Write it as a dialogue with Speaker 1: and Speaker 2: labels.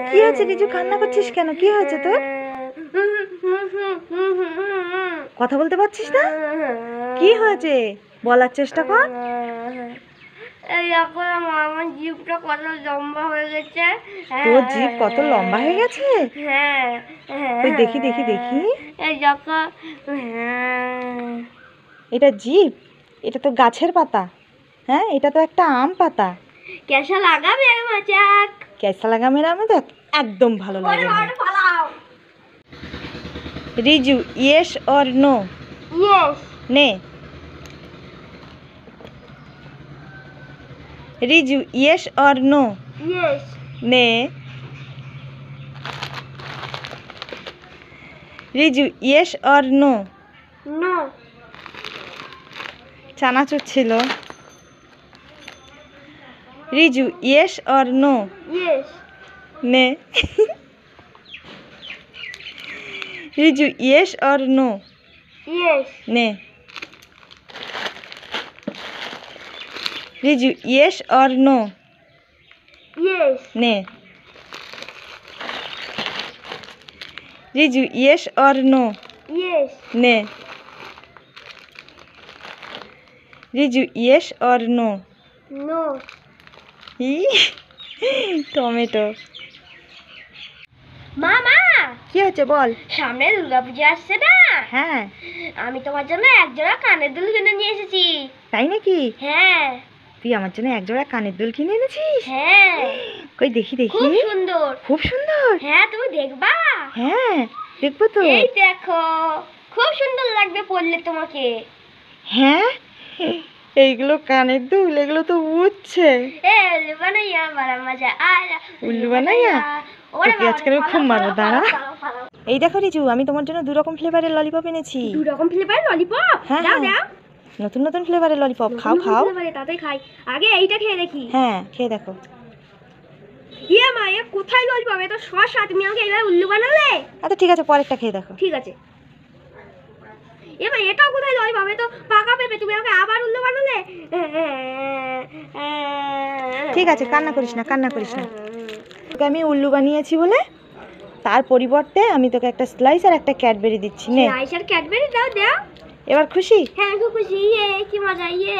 Speaker 1: কি হয়েছে রিজু, কান্না করছিস কেন? কি হয়েছে তোর? কথা বলতে পারছিস না? কি হয়েছে বলার চেষ্টা কর।
Speaker 2: আমার জিভটা কত লম্বা হয়ে গেছে।
Speaker 1: তোর জিভ কত লম্বা হয়ে গেছে?
Speaker 2: হ্যাঁ,
Speaker 1: ওই দেখি দেখি দেখি।
Speaker 2: এই দেখো।
Speaker 1: এটা জিভ? এটা তো গাছের পাতা। হ্যাঁ, এটা তো একটা আম পাতা।
Speaker 2: कैसा लगा मेरा मजाक?
Speaker 1: कैसा लगा मेरा मजाक? एकदम ভালো লাগে না। Riju, yes or no?
Speaker 2: Yes.
Speaker 1: নে। Riju, yes or no?
Speaker 2: Yes.
Speaker 1: নে। Riju, yes or no?
Speaker 2: No.
Speaker 1: Chanachur ছিল। Riju, yes or no?
Speaker 2: Yes.
Speaker 1: নে। Riju, yes or no?
Speaker 2: Yes.
Speaker 1: নে। Riju, yes or no?
Speaker 2: Yes.
Speaker 1: নে। Riju, yes or no?
Speaker 2: Yes.
Speaker 1: নে। Riju, yes or no?
Speaker 2: No.
Speaker 1: Tomato.
Speaker 2: মামা,
Speaker 1: কি হচ্ছে বল?
Speaker 2: সামনে দুর্গাপূজা আসছে না?
Speaker 1: হ্যাঁ।
Speaker 2: আমি তোমার জন্য এক জোড়া কানের দুল কিনে নিয়ে এসেছি।
Speaker 1: তাই নাকি?
Speaker 2: হ্যাঁ।
Speaker 1: তুই আমার জন্য এক জোড়া কানের দুল কিনে এনেছিস?
Speaker 2: হ্যাঁ।
Speaker 1: কই দেখি দেখি।
Speaker 2: খুব সুন্দর।
Speaker 1: খুব সুন্দর।
Speaker 2: হ্যাঁ, তুমি দেখবা?
Speaker 1: হ্যাঁ, দেখবো তো।
Speaker 2: এই দেখো, খুব সুন্দর লাগবে পরলে তোমাকে।
Speaker 1: হ্যাঁ, এইগুলো কানের দুল, এগুলো তো উঠছে।
Speaker 2: এ উল্লু বানাইয়া বড় মজা আয়া।
Speaker 1: উল্লু বানাইয়া? তোকে আজকে আমি খুব মারবো, দাঁড়া। এই দেখো রিজু, আমি তোমার জন্য 2 রকম ফ্লেভারের ললিপপ এনেছি।
Speaker 2: 2 রকম ফ্লেভার ললিপপ?
Speaker 1: হ্যাঁ,
Speaker 2: দাও
Speaker 1: হ্যাঁ।
Speaker 2: দাও।
Speaker 1: নতুন নতুন ফ্লেভারের ললিপপ, খাও খাও।
Speaker 2: ফ্লেভারে তাতেই খাই। আগে এইটা খেয়ে দেখি।
Speaker 1: হ্যাঁ, খেয়ে দেখো।
Speaker 2: ইয়ে মা, এ কোথায় ললিপপ? এটা শসা, তুমি আমাকে এইভাবে উল্লু বানালে?
Speaker 1: আচ্ছা ঠিক আছে, পরেরটা খেয়ে দেখো।
Speaker 2: ঠিক আছে। এ মা, এটাও কোথায় ললিপপ? এ তো পাকা পেঁপে, তুমি আমাকে আবার উল্লু বানালে?
Speaker 1: ঠিক আছে, কান্না করিস না, কান্না করিস না। তোকে আমি উল্লু বানিয়েছি বলে তার পরিবর্তে আমি তোকে একটা স্লাইস আর একটা ক্যাডবেরি দিচ্ছি, নে।
Speaker 2: স্লাইস আর ক্যাডবেরি দাও দাও।
Speaker 1: এবার খুশি?
Speaker 2: হ্যাঁ, খুব খুশি। ইয়ে কি মজা, ইয়ে।